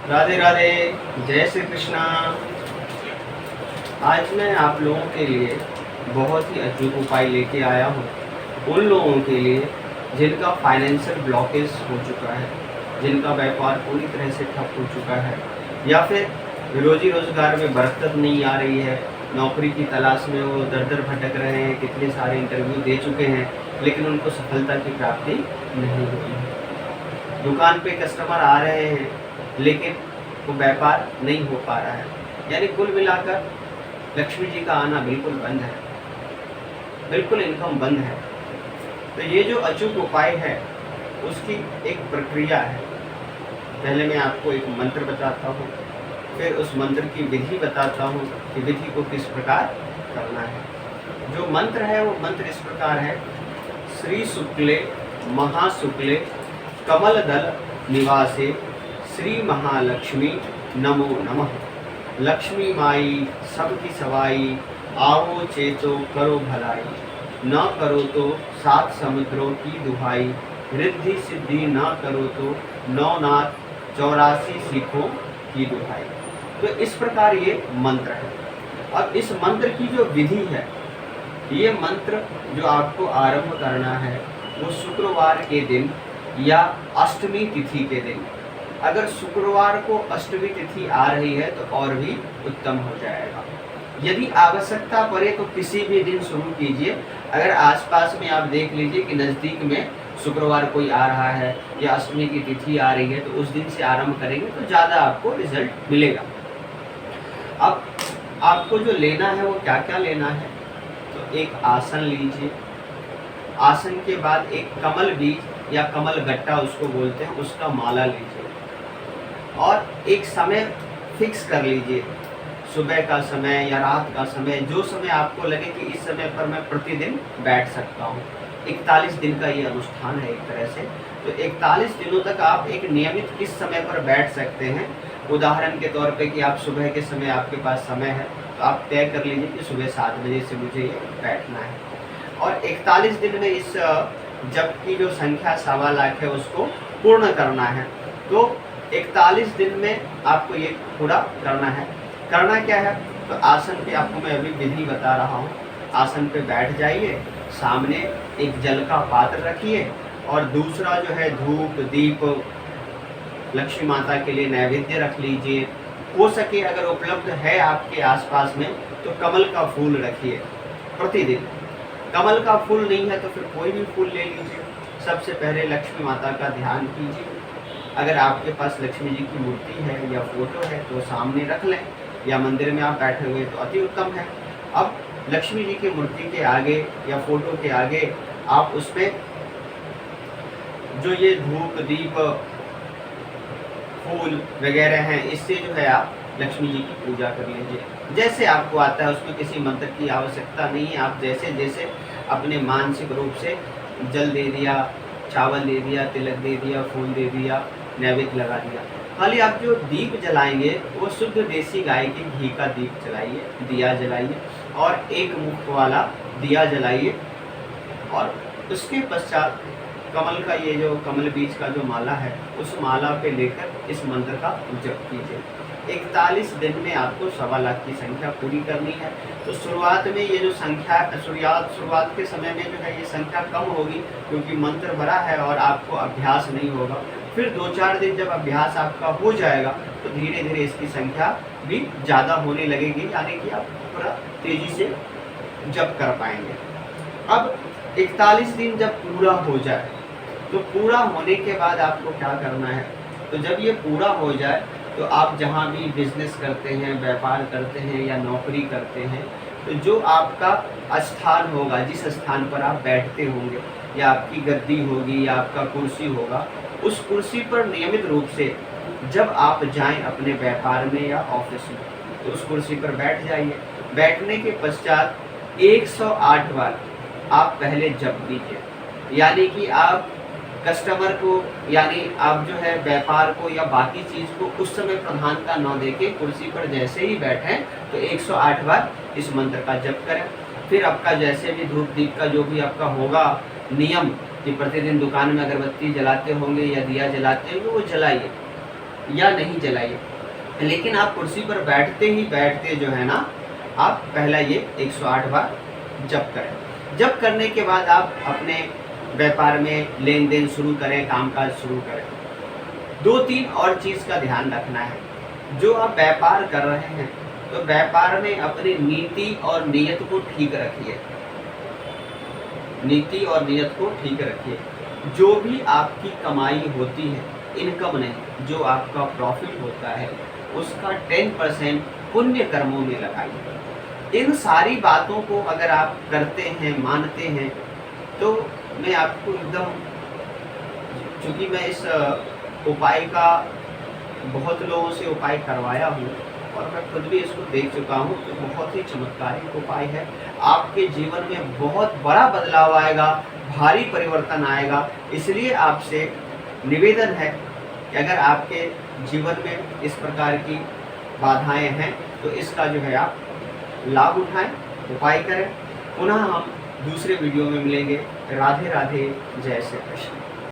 राधे राधे। जय श्री कृष्णा। आज मैं आप लोगों के लिए बहुत ही अचूक उपाय लेके आया हूँ उन लोगों के लिए जिनका फाइनेंशियल ब्लॉकेज हो चुका है, जिनका व्यापार पूरी तरह से ठप हो चुका है, या फिर रोजी रोजगार में बरकत नहीं आ रही है, नौकरी की तलाश में वो दर दर भटक रहे हैं, कितने सारे इंटरव्यू दे चुके हैं लेकिन उनको सफलता की प्राप्ति नहीं हुई है। दुकान पे कस्टमर आ रहे हैं लेकिन वो व्यापार नहीं हो पा रहा है, यानी कुल मिलाकर लक्ष्मी जी का आना बिल्कुल बंद है, बिल्कुल इनकम बंद है। तो ये जो अचूक उपाय है उसकी एक प्रक्रिया है। पहले मैं आपको एक मंत्र बताता हूँ, फिर उस मंत्र की विधि बताता हूँ कि विधि को किस प्रकार करना है। जो मंत्र है वो मंत्र इस प्रकार है: श्री शुक्ले महाशुक्ले कमल दल निवासे श्री महालक्ष्मी नमो नमः। लक्ष्मी माई सबकी सवाई, आओ चेतो करो भलाई, न करो तो सात समुद्रों की दुहाई, रिद्धि सिद्धि न करो तो नौनाथ 84 सीखों की दुहाई। तो इस प्रकार ये मंत्र है। अब इस मंत्र की जो विधि है, ये मंत्र जो आपको आरंभ करना है वो शुक्रवार के दिन या अष्टमी तिथि के दिन। अगर शुक्रवार को अष्टमी तिथि आ रही है तो और भी उत्तम हो जाएगा। यदि आवश्यकता पड़े तो किसी भी दिन शुरू कीजिए। अगर आसपास में आप देख लीजिए कि नज़दीक में शुक्रवार कोई आ रहा है या अष्टमी की तिथि आ रही है तो उस दिन से आरंभ करेंगे तो ज़्यादा आपको रिजल्ट मिलेगा। अब आपको जो लेना है वो क्या क्या लेना है, तो एक आसन लीजिए। आसन के बाद एक कमल बीज या कमल गट्टा उसको बोलते हैं, उसका माला लीजिए और एक समय फिक्स कर लीजिए, सुबह का समय या रात का समय, जो समय आपको लगे कि इस समय पर मैं प्रतिदिन बैठ सकता हूँ। 41 दिन का ये अनुष्ठान है एक तरह से। तो 41 दिनों तक आप एक नियमित किस समय पर बैठ सकते हैं। उदाहरण के तौर पे कि आप सुबह के समय आपके पास समय है तो आप तय कर लीजिए कि सुबह 7 बजे से मुझे ये बैठना है और 41 दिन में इस जप की जो संख्या 1.25 लाख है उसको पूर्ण करना है। तो 41 दिन में आपको ये पूरा करना है। करना क्या है, तो आसन पे आपको मैं अभी विधि बता रहा हूँ। आसन पे बैठ जाइए, सामने एक जल का पात्र रखिए और दूसरा जो है धूप दीप लक्ष्मी माता के लिए नैवेद्य रख लीजिए। हो सके अगर उपलब्ध है आपके आसपास में तो कमल का फूल रखिए प्रतिदिन। कमल का फूल नहीं है तो फिर कोई भी फूल ले लीजिए। सबसे पहले लक्ष्मी माता का ध्यान कीजिए। अगर आपके पास लक्ष्मी जी की मूर्ति है या फोटो है तो सामने रख लें, या मंदिर में आप बैठे हुए तो अति उत्तम है। अब लक्ष्मी जी की मूर्ति के आगे या फोटो के आगे आप उसमें जो ये धूप दीप फूल वगैरह हैं इससे जो है आप लक्ष्मी जी की पूजा कर लीजिए। जैसे आपको आता है, उसमें किसी मंत्र की आवश्यकता नहीं है। आप जैसे जैसे अपने मानसिक रूप से जल दे दिया, चावल दे दिया, तिलक दे दिया, फूल दे दिया, नैवेद्य लगा दिया। खाली आप जो दीप जलाएंगे वो शुद्ध देसी गाय के घी का दीप जलाइए, दिया जलाइए और एक मुख वाला दिया जलाइए और उसके पश्चात कमल का ये जो कमल बीज का जो माला है उस माला पे लेकर इस मंत्र का जप कीजिए। 41 दिन में आपको 1.25 लाख की संख्या पूरी करनी है। तो शुरुआत में ये जो संख्या शुरुआत के समय में जो है ये संख्या कम होगी क्योंकि मंत्र बड़ा है और आपको अभ्यास नहीं होगा। फिर 2-4 दिन जब अभ्यास आपका हो जाएगा तो धीरे धीरे इसकी संख्या भी ज़्यादा होने लगेगी, यानी कि आप पूरा तेज़ी से जप कर पाएंगे। अब 41 दिन जब पूरा हो जाए तो पूरा होने के बाद आपको क्या करना है, तो जब ये पूरा हो जाए तो आप जहाँ भी बिजनेस करते हैं, व्यापार करते हैं या नौकरी करते हैं, तो जो आपका स्थान होगा, जिस स्थान पर आप बैठते होंगे या आपकी गद्दी होगी या आपका कुर्सी होगा, उस कुर्सी पर नियमित रूप से जब आप जाएं अपने व्यापार में या ऑफिस में तो उस कुर्सी पर बैठ जाइए। बैठने के पश्चात 108 बार आप पहले जप कीजिए, यानी कि आप कस्टमर को, यानी आप जो है व्यापार को या बाकी चीज़ को उस समय प्रधानता न देके कुर्सी पर जैसे ही बैठें तो 108 बार इस मंत्र का जप करें। फिर आपका जैसे भी धूप दीप का जो भी आपका होगा नियम कि प्रतिदिन दुकान में अगरबत्ती जलाते होंगे या दिया जलाते होंगे वो जलाइए। या नहीं जलाइए। लेकिन आप कुर्सी पर बैठते ही बैठते जो है ना, आप पहला ये 108 बार जप करें। जप करने के बाद आप अपने व्यापार में लेन देन शुरू करें, कामकाज शुरू करें। 2-3 और चीज़ का ध्यान रखना है। जो आप व्यापार कर रहे हैं तो व्यापार में अपनी नीति और नीयत को ठीक रखिए। नीति और नियत को ठीक रखिए। जो भी आपकी कमाई होती है, इनकम नहीं, जो आपका प्रॉफिट होता है उसका 10% पुण्य कर्मों में लगाइए। इन सारी बातों को अगर आप करते हैं, मानते हैं, तो मैं आपको एकदम, चूँकि मैं इस उपाय का बहुत लोगों से उपाय करवाया हूँ और मैं खुद भी इसको देख चुका हूँ, तो बहुत ही चमत्कारिक उपाय है। आपके जीवन में बहुत बड़ा बदलाव आएगा, भारी परिवर्तन आएगा। इसलिए आपसे निवेदन है कि अगर आपके जीवन में इस प्रकार की बाधाएं हैं तो इसका जो है आप लाभ उठाएं, उपाय करें। पुनः हम दूसरे वीडियो में मिलेंगे। राधे राधे, जय श्री कृष्ण।